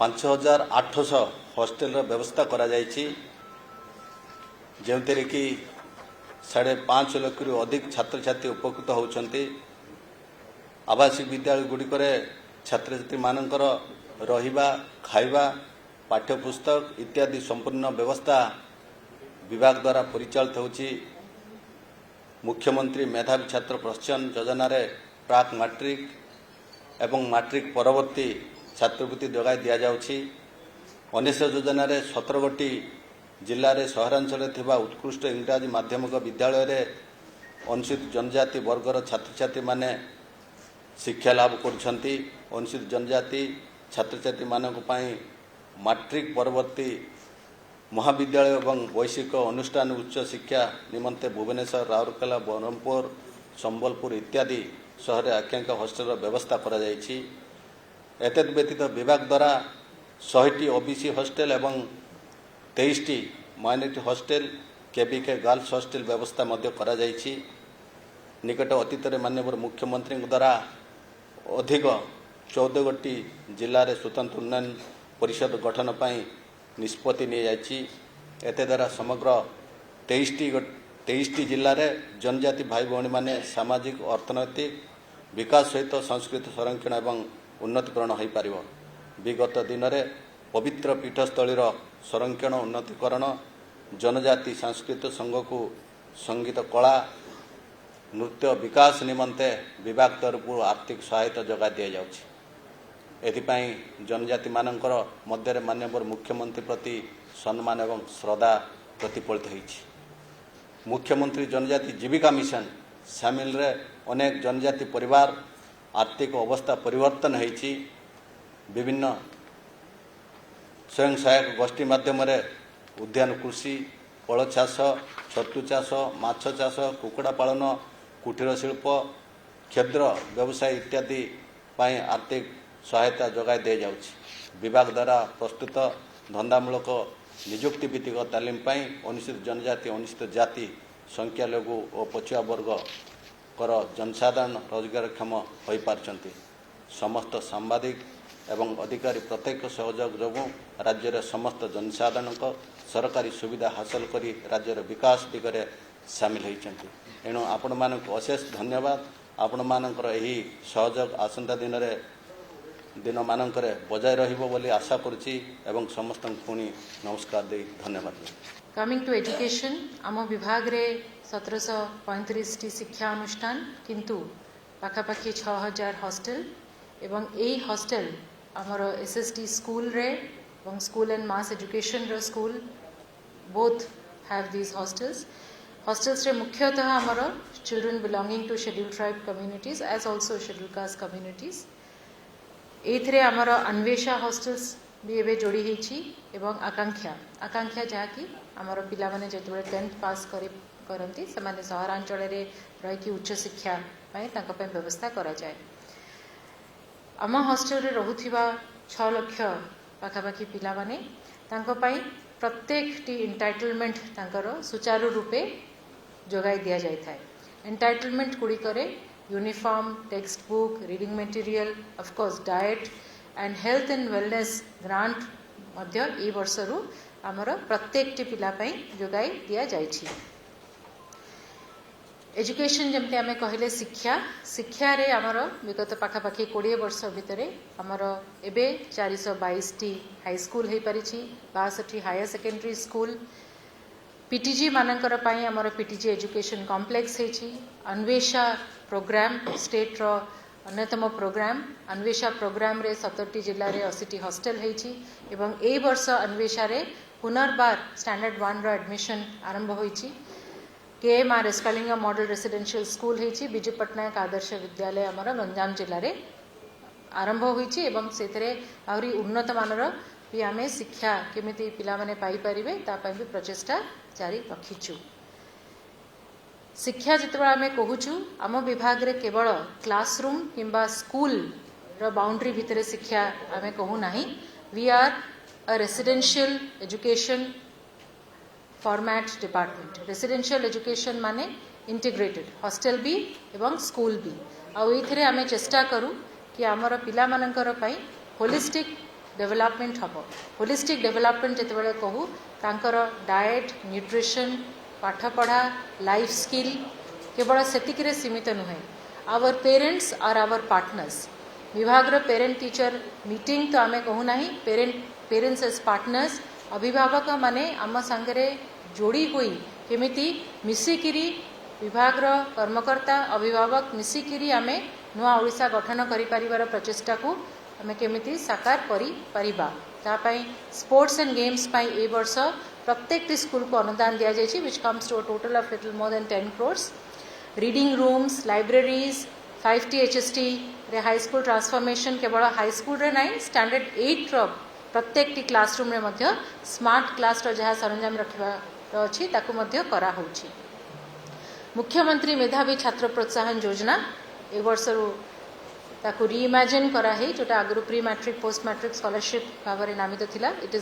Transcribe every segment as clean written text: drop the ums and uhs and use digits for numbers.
5800 hostel व्यवस्था करा जायछि जेउतरे कि 5.5 लाख रु अधिक छात्र छात्री उपकृत होउछन्ति। आवासीय विद्यालय गुड़िक छात्र छात्री मानकर रहिबा खाइबा पाठ्यपुस्तक इत्यादि संपूर्ण व्यवस्था विभाग द्वारा परिचालित होछि। मुख्यमंत्री मेधावी छात्र प्रोत्साहन योजना रे प्राक मैट्रिक एवं मैट्रिक परवर्ती छात्रवृत्ति जोगाई दिया जाउछि। अनेश योजना रे 17 गोटी जिले में सहरांचल थिबा उत्कृष्ट इंग्राजी माध्यमिक विद्यालय रे अनुसूचित जनजाति वर्गर छात्र छात्री माने शिक्षा लाभ करुछन्ति। अनुसूचित जनजाति छात्र छात्री मानक पई मैट्रिक परवर्ती महाविद्यालय एवं वैश्विक अनुष्ठान उच्च शिक्षा निमंते भुवनेश्वर राउरकेला ब्रह्मपुर संबलपुर इत्यादि शहर आख्यांक हॉस्टेल व्यवस्था करा जायछि। एतद व्यतीत विभाग द्वारा 100टी ओबीसी हॉस्टेल एवं 23टी minority hostel KBK girls hostel व्यवस्था मध्य करा जायछि। निकट अतीत माननीय मुख्यमंत्री द्वारा अधिक 14 गोटी जिले में स्वतंत्र उन्नयन परिषद गठन पर निष्पत्ति नि जायछि। एते द्वारा समग्र 23टी जिले में जनजाति भाई भौणी माने सामाजिक अर्थनैतिक विकास सहित संस्कृति संरक्षण एवं उन्नतिकरण हो पारिबो। विगत दिन में पवित्र पीठस्थलीर संरक्षण उन्नतिकरण जनजाति सांस्कृतिक संघ को संगीत कला नृत्य विकास निमंते विभाग तरफ आर्थिक सहायता जगह दि जाउछि। एथिपाई जनजाति मानकर मध्य माननीय मुख्यमंत्री प्रति सम्मान एवं श्रद्धा प्रतिफलित होइछि। मुख्यमंत्री जनजाति जीविका मिशन सामिल रे अनेक जनजाति परिवार आर्थिक अवस्था परिवर्तन होइछि। विभिन्न स्वयं सहायक गोष्ठी माध्यम उद्यान कृषि फल चाष छतु चाष माछ चाष कुकुड़ा पालन कुटीर शिल्प क्षुद्र व्यवसाय इत्यादि पाई आर्थिक सहायता जगाई दि जाउछि। विभाग द्वारा प्रस्तुत धंदामूलक नियुक्ति भित्तिक तालीम पाई अनुसूचित जनजाति अनुसूचित जाति संख्यालघु और पछुआ वर्ग कर जनसाधारण रोजगारक्षम हो पारछन्ति। समस्त सांबादिक एवं अधिकारी प्रत्येक सहयोग जोगुं राज्यर समस्त जनसाधारण सरकारी सुविधा हासिल करी राज्यर विकास दिगरे सामिल होइछन्ति। एणु आपण मानक अशेष धन्यवाद। आपण मानकर एही सहयोग आसंता दिन मानकर बजाय रहिबो बोली आशा करुछि एवं समस्त पुणी नमस्कार दे धन्यवाद। कमिंग टू एजुकेशन आम विभाग रे 1735 टी शिक्षा अनुष्ठान किंतु पाखापाखि 6000 हॉस्टेल एवं ए हॉस्टेल आमर एसएसटी स्कूल रे एवं स्कूल एंड मास एजुकेशन रो school both have these hostels. Hostels रे मुख्यतः आमर children belonging to scheduled tribe communities as also scheduled caste communities. एथरे आमर अन्वेषा हॉस्टेल्स भी एबे जोड़ी होइछि एवं आकांक्षा जहाँकि आमर पिला माने जेतबे 10th पास करती से सहरांचल रही कि उच्च शिक्षा तांका पे व्यवस्था करा जाए। आम हॉस्टेल रे रहुथिबा 6 लाख पाखापाखि पिला माने तांका पई प्रत्येक टी एंटाइटलमेंट तांकर सुचारू रूपे जोगाई दिया जाय थाए। एंटाइटलमेंट गुड़ी करे uniform text book reading material of course diet and health and wellness grant मध्य ए वर्ष रु आमर प्रत्येक टी पिला पई जोगाई दिया जायछि। एजुकेशन जमते आमे कहले शिक्षा रे आमर विगत पाखापाखि 20 वर्ष भितरे आमर एबे 422 टी हाई स्कूल हे परिछि 62 हायर सेकेंडरी स्कूल पीटीजी मानकर पाई आमर पीटीजी एजुकेशन कॉम्प्लेक्स हेछि। अन्वेषा प्रोग्राम स्टेट रो अन्यतम प्रोग्राम अन्वेषा प्रोग्राम रे 17 जिल्ला रे 80 हॉस्टेल हेछि एवं ए वर्ष अन्वेषा रे पुनर्बार स्टैंडर्ड 1 रो एडमिशन आरंभ होइछि। केएमआर एस्कालिंगा मॉडल रेसिडेंशियल स्कूल हेछि विजू पट्टनायक आदर्श विद्यालय आमर गंजाम जिल्ला रे आरंभ होइछि एवं सेतरे आउरी उन्नत मानर भी आमे शिक्षा केमिति पिला माने पाई परिबे ता पई भी प्रचेष्टा जारी रखिछु। शिक्षा जितबे आमे कहूछु आम विभाग रे केवल क्लासरूम किंबा स्कूल रो बाउंड्री भितरे शिक्षा आमे कहू नाही। We are a residential education format department. Residential education माने इंटीग्रेटेड हॉस्टेल भी एवं स्कूल भी आउ एथिरे आमे चेष्टा करू कि आमर पिला मानकर पई होलिस्टिक डेवलपमेंट हम होलिस्टिक डेवलपमेंट जिते कहू तांकर डाएट न्यूट्रिशन पाठपढ़ा लाइफ स्किल केवल सेतिक सीमित नुहे our parents are our partners विभाग पेरेंट टीचर मीटिंग तो आमे कहू ना पेरेंट्स एज पार्टनर्स अभिभावक माने आम सांगरे जोड़ी हुई केमिति मिसिकिरी विभाग कर्मकर्ता अभिभावक मिसिकिरी आमे नुआ ओडिशा गठन करि परिवार प्रचेष्टा को आमे केमिति साकार करि परिबा तापाई स्पोर्ट्स एंड गेम्स पाई ए वर्ष प्रत्येक स्कूल को अनुदान दिया जायछि which comes to a total of little more than 10 crores reading rooms libraries 5T HST रे हाई स्कूल ट्रांसफॉर्मेशन केवल हाई स्कूल रे नहीं स्टैंडर्ड 8 रो प्रत्येक टी क्लासरूम रे मध्य स्मार्ट क्लास रो जहाँ सरंजाम रखा अच्छी ताकू मध्य करा होछि मुख्यमंत्री मेधावी छात्र प्रोत्साहन योजना ए वर्ष ताकू रीइमेजिन करा है जोटा आगु pre matric post matric scholarship भाव में नामित थिला it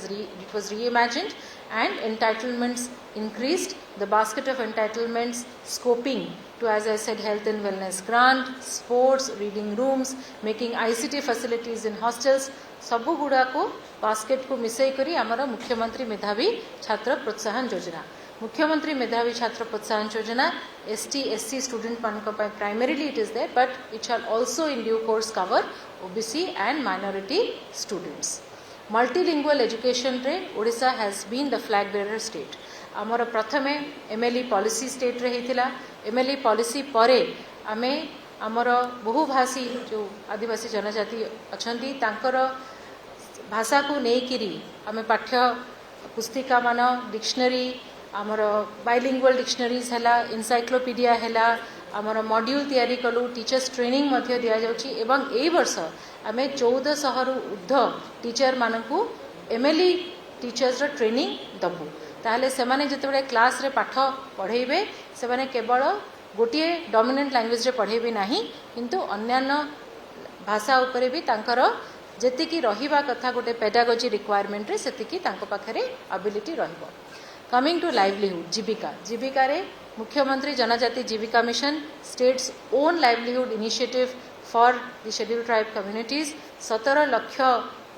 was reimagined and entitlements increased the basket of entitlements scoping to as I said health and wellness grant sports reading rooms making ICT facilities in hostels सबु गुड़ा को basket को मिसई करी आमर मुख्यमंत्री मेधावी छात्र प्रोत्साहन योजना मुख्यमंत्री मेधावी छात्र प्रोत्साहन योजना ST SC स्टूडेंट मानक primarily it is there but it shall also in due course cover OBC and minority students multilingual education रे Odisha has been the flag bearer state आमर प्रथमे MLE पॉलिसी स्टेट रे हेतिला MLE पॉलिसी परे आमे आमर बहुभाषी जो आदिवासी जनजाति अछंती तांकर भाषा को नेकिरी आमे पाठ्य पुस्तिका मान डिक्शनरी आमर बाइलिंगुअल डिक्शनरीज हैला एनसाइक्लोपीडिया हैला आमर मॉड्यूल तैयारी कलु टीचर्स ट्रेनिंग मध्य दिया जाउची एवं ए वर्ष आमे 1400 रु ऊर्ध्व टीचर मानकू MLE टीचर्स रो ट्रेनिंग दबु ताहले सेमाने जतबे क्लास रे पाठ पढेइबे सेमाने केवल गोटे डोमिनेंट लैंग्वेज रे पढेइबे नाही किंतु अन्यान्य भाषा उपरे भी तांकर जेतिकी रहिबा कथा गोटे पेडागोजी रिक्वायरमेंट रे सेतिकी तांको पाखरे एबिलिटी रहिबो कमिंग टू लाइवलीहुड जीविका रे मुख्यमंत्री जनजाति जीविका mission state's own livelihood initiative for the scheduled tribe communities 17 lakh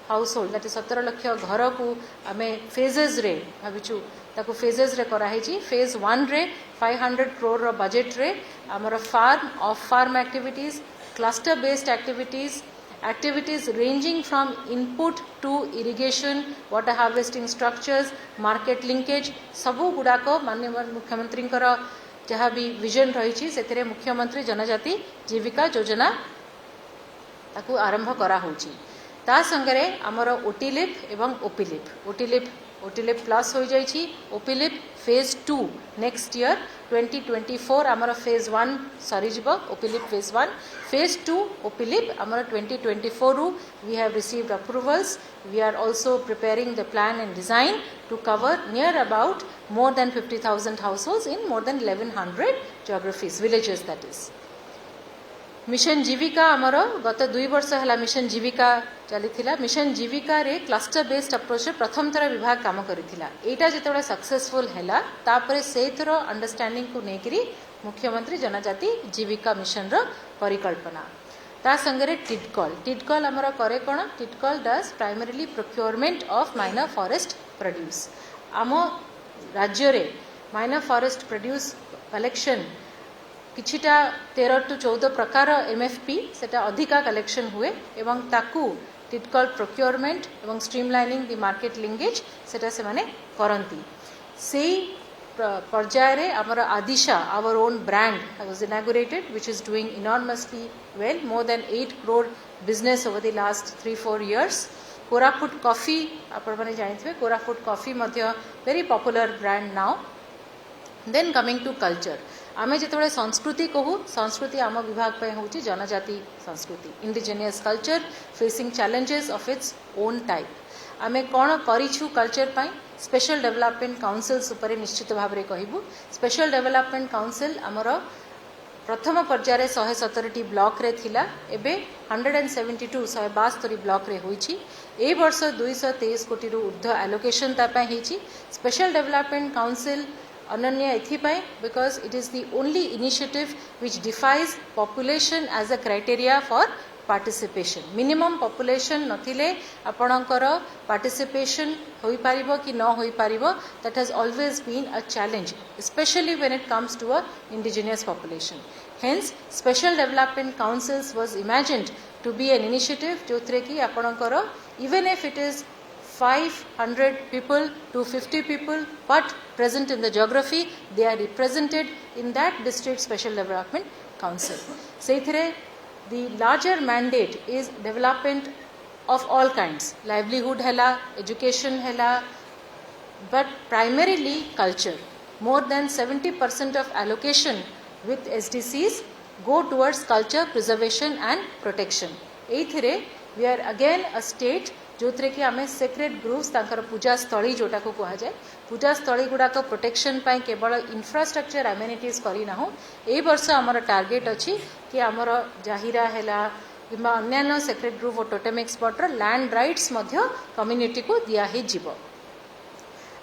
household that is 17 lakh घर को आमे फेजेस रे भाविचु ताको फेजेस रे करा हेची फेज 1 रे 500 crore रो बजेट रे हमर farm off farm activities cluster based activities ranging from input to irrigation, water harvesting structures, market linkage सबू गुड़ाक माननीय मुख्यमंत्री जहाँ भी विजन रही से मुख्यमंत्री जनजाति जीविका योजना ताकू आरंभ करा होची ता संगरे आमर ओटीलिप एवं ओटीलिप प्लस हो जाइछि ओपीलिप फेज 2 नेक्स्ट ईयर 2024 आमर फेज 1 सरी जिवो ओपीलिप फेज 1 फेज 2 ओपीलिप आमर 2024 रु we have received approvals we are also preparing the plan and design to cover near about more than 50,000 households in more than 1100 geographies villages that is mission जीविका आमर गत 2 वर्ष है मिशन जीविका चली मिशन जीविका रे cluster based approach प्रथम थर विभाग काम करिथिला एटा जेतबे सक्सेसफुल हैला तापरे से थर अंडरस्टैंडिंग को नेकरी मुख्यमंत्री जनजाति जीविका मिशन रो परिकल्पना ता संगरे टिडकॉल आमर करे कोन TDCCOL does primarily procurement of minor forest produce आम राज्य रे माइनर फॉरेस्ट प्रोड्यूस कलेक्शन किछिटा 13 to 14 प्रकार MFP सेटा अधिका कलेक्शन हुए एवं ताकू टिडकॉल प्रोक्योरमेंट एवं स्ट्रीमलाइनिंग द मार्केट लिंकेज सेटा से माने करंती सेही पर्याय रे हमर Adisha our own brand was inaugurated which is doing enormously well more than 8 crore business over the last 3-4 years Koraput coffee आपण माने जानिथिबे कोरापुट कॉफी मध्य very popular brand now then coming to culture आमे जिते संस्कृति कहू संस्कृति आम विभाग पे होची जनजाति संस्कृति indigenous culture facing challenges of its own type आमे कौन करिछु कल्चर पाई स्पेशल डेवलपमेंट काउंसिल्स उपरे निश्चित भाव में कहबू स्पेशल डेवलपमेंट काउंसिल आमर प्रथम पर्यायर 117 ब्लॉक रे थिला एबे 172 ब्लॉक रे होईची ए वर्ष 223 कोटी रु ऊर्ध्व एलोकेशन ता पई हेची स्पेशल डेवलपमेंट काउंसिल अनन्य एथिपाई because it is the only initiative which defies population as a criteria for participation minimum population नथिले आपणकर पार्टिसिपेशन होई पारिबो कि न होई पारिबो that has always been a challenge specially when it comes to a indigenous population hence special development councils was imagined to be an initiative जोथरे कि आपणकर even if it is 500 people to 50 people but present in the geography they are represented in that district special development council seithire the larger mandate is development of all kinds livelihood hela education hela but primarily culture more than 70% of allocation with SDCs go towards culture preservation and protection eithire we are again a state जो थे कि आम secret groups तांकर पूजा स्थली जोटा को कहा जाए पूजा स्थली गुड़ाक प्रोटेक्शन पाई केवल इंफ्रास्ट्रक्चर एमेनिटीज करना ए वर्ष आमर टार्गेट अच्छी कि आमर जाहिरा हैला कि अन्य सेक्रेट ग्रुप और टोटेम एक्सपर्टर लैंड राइट्स कम्युनिटी को दिया ही जीव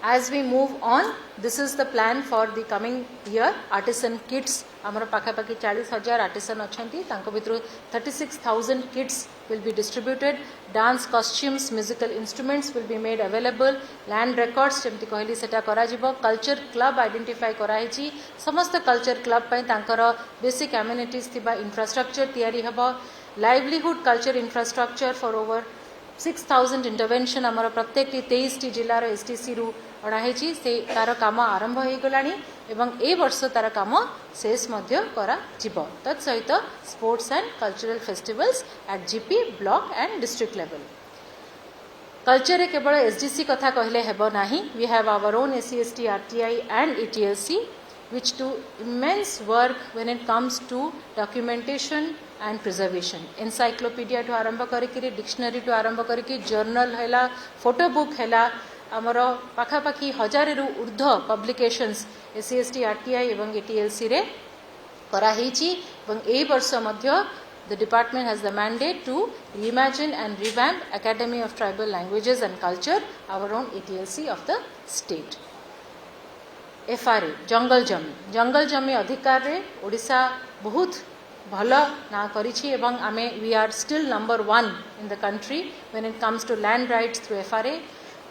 As we move on, this is the plan for the coming year. Artisan kits, आमर पाखापाखि 40,000 आर्टिसन अच्छी भितर 36,000 kits will be distributed. Dance costumes, musical instruments will be made available. Land records जमती कहली सेटा करा जिवो. Culture club identify कराई समस्त culture club पई तांकर basic amenities थिबा infrastructure तैयारी हबो. Livelihood culture infrastructure for over 6,000 intervention आमर प्रत्येक 23 जिलार STC रु अणाई से तार काम आरंभ हो गलानी एवं ए वर्ष तार काम शेष करा जिवो तत्सहित sports and cultural festivals at GP block and district level culture केवल SDC कथा कहले हेबो नाही we have our own SC ST RTI and ETLC which do immense work when it comes to documentation and preservation encyclopedia to आरंभ करिकि dictionary to आरंभ करिकि journal हैला photo book हैला आमर पाखापाखि 1000 रु ऊर्ध पब्लिकेशंस SC ST RTI एवं ETLC रे कराहीची एवं ए वर्ष मध्य the department has the mandate to reimagine and revamp Academy of Tribal Languages and Culture our own ETLC of the state FRA जंगल जमी अधिकार रे ओडिशा बहुत भल ना करिछि एवं आमे we are still number 1 in the country when it comes to land rights through FRA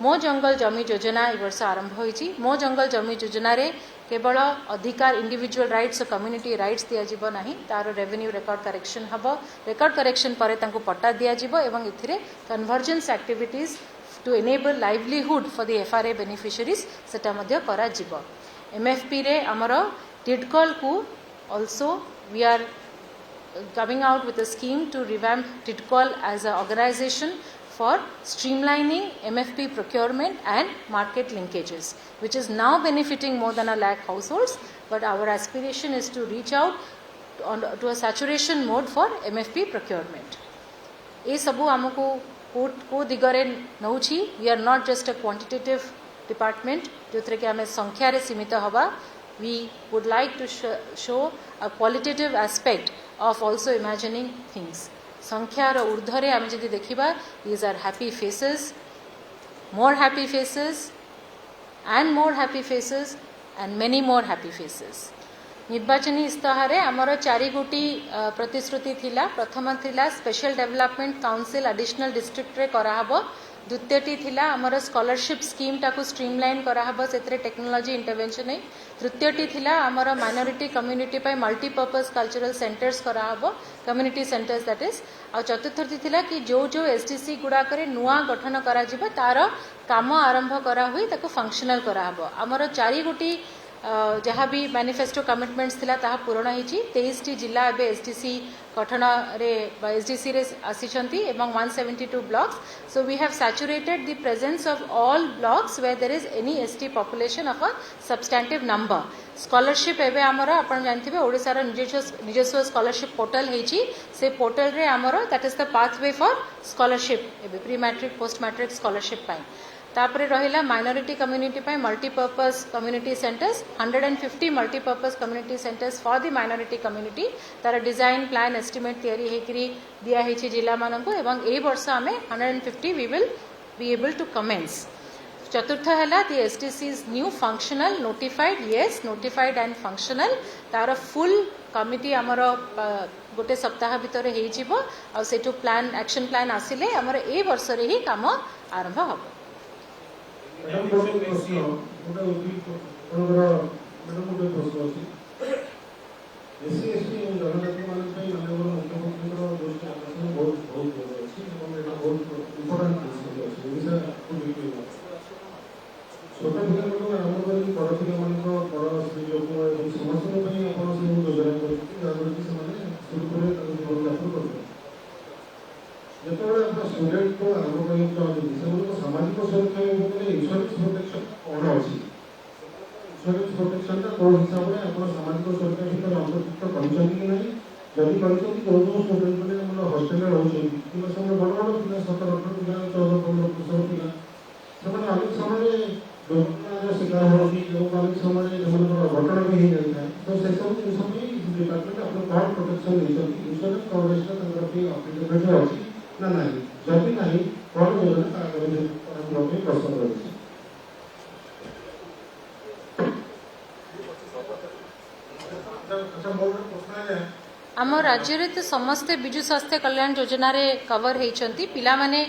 मो जंगल जमी योजना ए वर्ष आरंभ होइछि मो जंगल जमी योजना रे केवल अधिकार इंडिविजुअल राइट्स और कम्युनिटी राइट्स दिया जिवो नाही तार रेवेन्यू रिकॉर्ड करेक्शन हबो रिकॉर्ड करेक्शन परे तांको पट्टा दिया जिवो एवं इथिरे convergence activities to enable livelihood for the FRA beneficiaries सेटा मध्ये करा जिवो MFP रे आमर टिडकॉल को also we are coming out with a scheme to revamp TIDCOL as an organization for streamlining MFP procurement and market linkages, which is now benefiting more than 1 lakh households, but our aspiration is to reach out to a saturation mode for MFP procurement. ये सबू आमको को दिगरे नौछि we are not just a quantitative department जो थे कि आम संख्यार सीमित हवा we would like to show a qualitative aspect of also imagining things संख्यार ऊर्धरे आम जदि देखिबा these are happy faces more happy faces and many more happy faces निर्वाचनी इस्ताहारे आमर 4 गोटी प्रतिश्रुति थिला प्रथम थिला special development council additional district रे कराहबो द्वितीयटी थिला आमर स्कॉलरशिप स्कीम टाको स्ट्रीमलाइन कराहबो सेतरे टेक्नोलॉजी इंटरवेंशन है तृतीयटी थिला आमर माइनॉरिटी कम्युनिटी पाई मल्टीपर्पज कल्चरल सेंटर्स कराहबो कम्युनिटी सेंटर्स दैट इज आ चतुर्थटी थिला कि जो SDC गुडा करे नुआ गठन करा जिवो तार काम आरंभ करा हुई ताको फंक्शनल कराहबो आमर 4 गोटी जहाँ भी मैनिफेस्टो कमिटमेंट्स थिला ताहा पूर्ण होईची 23 जिला एबे SDC गठन रे SDC रे आसीचंती एवं 172 blocks so we have saturated the presence of all blocks where there is any ST population of a substantive number scholarship एबे हमर आपण जानथिबे ओडिसा रो निजस्व स्कॉलरशिप पोर्टल हेची से पोर्टल रे हमर that is the pathway for scholarship एबे pre matric post matric scholarship पाई तापरे रहिला माइनॉरिटी कम्युनिटी पाई multipurpose community centres 150 multipurpose community centres for the minority community तार डिजाइन प्लान एस्टिमेट तैयारी हेकरी दिया हेछि जिला माननको एवं ए वर्ष आमे 150 we will be able to commence चतुर्थ हैला the SDC's new functional notified and functional तार फुल कमिटी हमर गोटे सप्ताह भितर हो सेठू प्लान एक्शन प्लान आसिले हमर ए वर्ष रे ही काम आरंभ हो। मैडम गोटे प्रश्न गोटे मैडम गोटे प्रश्न अछि एससी एसटी जनजाति मान पई माननीय मुख्यमंत्री दृष्टि आकर्षण बहुत बहुत अछि एवं एटा बहुत इम्पोर्टेंट इश्यू अछि ओडिसा छोट पिलाମାନଙ୍କୁ ଆରମ୍ଭ କରିକି ବଡ଼ ପିଲାମାନଙ୍କ ବଡ଼ ସ୍ତ୍ରୀ ଲୋକ ଏବଂ ସମସ୍ତଙ୍କ ପାଇଁ ଆପଣ ସବୁ ଯୋଜନା କରିଛନ୍ତି ଯାହାଦ୍ୱାରା କି ସେମାନେ ସୁରୁଖୁରୁରେ ତାଙ୍କ ଜୀବନଯାପନ କରିପାରିବେ। ଯେତେବେଳେ ଆପଣ ଷ୍ଟୁଡେଣ୍ଟକୁ ଆରମ୍ଭ କରିବାକୁ ଚାହୁଁଛନ୍ତି ସେମାନଙ୍କ ସାମାଜିକ ସୁରକ୍ଷା ଉପରେ ଇନ୍ସୁରାନ୍ସ ପ୍ରୋଟେକ୍ସନ୍ କ'ଣ ଅଛି? ଇନ୍ସୁରାନ୍ସ ପ୍ରୋଟେକ୍ସନ୍ଟା କେଉଁ ହିସାବରେ ଆପଣ ସାମାଜିକ ସୁରକ୍ଷା ଭିତରେ ଅନ୍ତର୍ଭୁକ୍ତ କରିଛନ୍ତି କି ନାହିଁ? ଯଦି କରିଛନ୍ତି କେଉଁ କେଉଁ ଷ୍ଟୁଡେଣ୍ଟମାନେ ଆମର ହଷ୍ଟେଲରେ ରହୁଛନ୍ତି କିମ୍ବା ସେମାନେ ବଡ଼ ବଡ଼ ପିଲା 17-18 ପିଲା 14-15 ପିଲା ସେମାନେ ଅନେକ ସମୟରେ दुर्घटना शिकार होती अनेक समय घटना भी हो जाता है तो से सब जिन डिपार्टमेंट अपने कौन प्रोटेक्शन इंश्योरेंस कवरेज अप्लीकेबल अच्छी ना ना जदि ना कौन योजना प्रस्तुत रही आम राज्य रे तो समस्ते बिजु स्वास्थ्य कल्याण योजना रे कवर होती पिला माने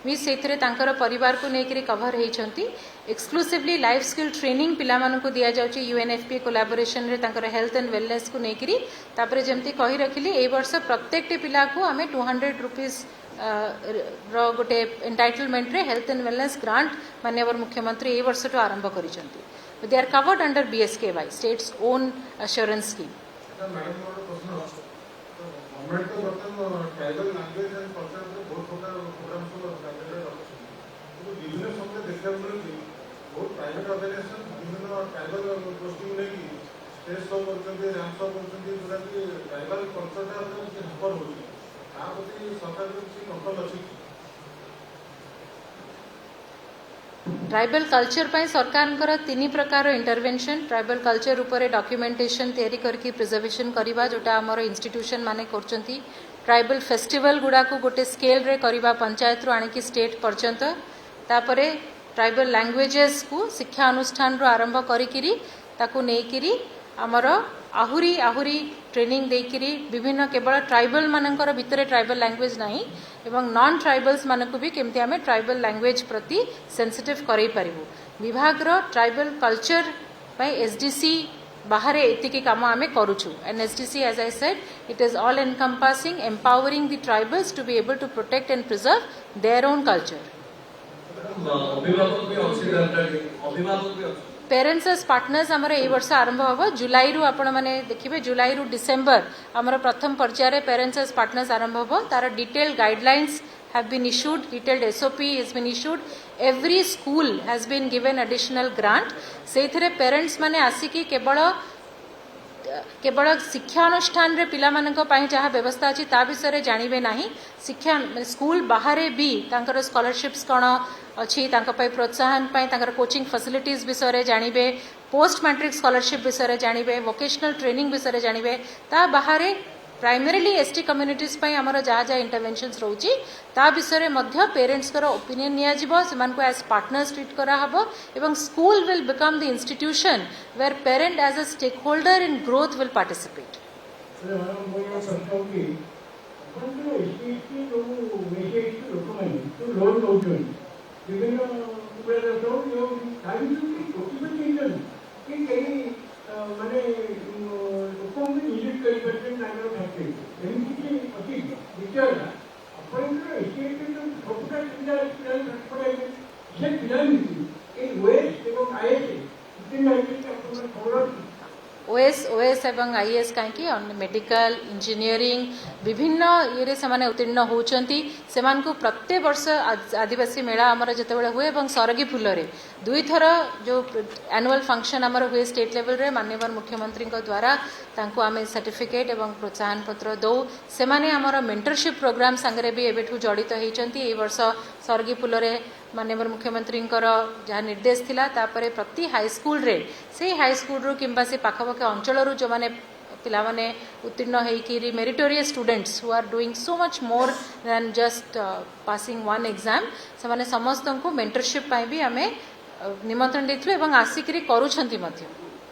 भी से परिवार को लेकर कवर होती एक्सक्लूसिवली लाइफ स्किल ट्रेनिंग पिला मानक दि जाउची यूएनएफपीए कोलैबोरेशन रे तांकर हेल्थ एंड वेलनेस को लेकर तापरे जमती कही रखिली ए वर्ष प्रत्येक पिला को आमे 200 रुपीस रो गोटे एंटाइटलमेंट रे हेल्थ एंड वेलनेस ग्रांट माननीय मुख्यमंत्री ए वर्ष आरंभ करिसेंती they are covered under BSKY state's own assurance scheme. Government तो बर्तमान ट्राइबल लैंग्वेज एंड कल्चर में बहुत प्रकार प्रोग्राम सब राज्य रखुछन तो विभिन्न समय देखा मिलुଛି बहुत प्राइवेट ऑर्गेनाइजेशन विभिन्न ट्राइबल पोस्टिंग लेकी स्टेज शो करछन्ती डांस शो करछन्ती जोरा कि ट्राइबल कल्चरटा से हपर होची आ प्रति सरकार की कंट्रोल अछि। ट्राइबल कल्चर पर सरकार 3 प्रकार इंटरवेंशन ट्राइबल कल्चर उपरे डॉक्यूमेंटेशन तैयारी करके प्रिजर्वेशन करवा जोटा आमर इंस्टीट्यूशन माने करचंती ट्राइबल फेस्टिवल गुडा को गोटे स्केल रे करवा पंचायत रो आनिकी स्टेट पर्यंत तापरे ट्राइबल लैंग्वेजेस को शिक्षा अनुष्ठान रो आरंभ करिकिरी ताकू नेकिरी आमर आहुरी आहुरी ट्रेनिंग देकिरी विभिन्न केवल ट्राइबल मानकर भितरे ट्राइबल लैंग्वेज नहीं एवं नॉन ट्राइबल्स मानक भी केमती आमे ट्राइबल लैंग्वेज प्रति सेंसिटिव करई परिबु विभाग रो ट्राइबल कल्चर पई एसडीसी बाहर एतिकी काम आमे करूछु and SDC as I said it is all encompassing empowering the tribals to be able to protect and preserve their own culture. Parents as partners आमर ए वर्ष आरंभ हम जुलाई रु आपण माने देखिबे जुलाई रु डिसेंबर आमर प्रथम पर्याय रे पेरेंट्स एज पार्टनर्स आरंभ हम तार detail guidelines have been issued detailed SOP has been issued every school has been given additional grant से थरे पेरेंट्स माने आसिकी केवल शिक्षा अनुष्ठान रे पिला मानक पई जहा व्यवस्था अछि ता विषय रे जानिबे नाही शिक्षा स्कूल बाहरे भी तांकर स्कॉलरशिप्स कोन अछि तांका पई प्रोत्साहन पई तांकर कोचिंग फैसिलिटीज विषय रे जानिबे पोस्ट मैट्रिक स्कॉलरशिप विषय रे जानिबे वोकेशनल ट्रेनिंग विषय रे जानिबे ता बाहरे प्राइमरीली एसटी कम्युनिटीज पई हमर जहा जहा इंटरवेंशंस रहउची ता विषय मध्य पेरेंट्स कर ओपिनियन निया जिवो समान को एज पार्टनर्स ट्रीट करा हबो एवं school will become the institution where parent as a stakeholder in growth will participate. माने लोकों में निजित करी परसेंट नागर फैक्ट्री एमसी की अति विचार अपन को स्टेट के छोटा सुविधा पड़े से फिलहाल इन वेस्ट एवं आईएस इतने अपन खबर ओएस एवं आईएएस कहीं मेडिकल इंजीनियरिंग विभिन्न ये से उत्तीर्ण होती से प्रत्येक वर्ष आदिवासी मेला आमर जिते हुए और सरगी फूल दुई थर जो एनुअल फंक्शन आमर हुए स्टेट लेवल रे माननीय मुख्यमंत्री द्वारा तांको आमे सर्टिफिकेट एवं प्रोत्साहन पत्र दौ से आमर मेंटरशिप प्रोग्राम सांगरे भी एबेठू जड़ित होती ए वर्ष सरगी फूल माननीय मुख्यमंत्री जहाँ निर्देश थिला तापरे प्रति हाईस्कूल रे से हाईस्कूल रू किंबा से पाखपाख अंचल जो माने पिला माने उत्तीर्ण होइकी meritorious students who are doing so much more than just passing one exam से माने समस्त को मेंटरशिप भी आमे निमंत्रण देथिलु एवं आसिकरी करूछंती मध्य।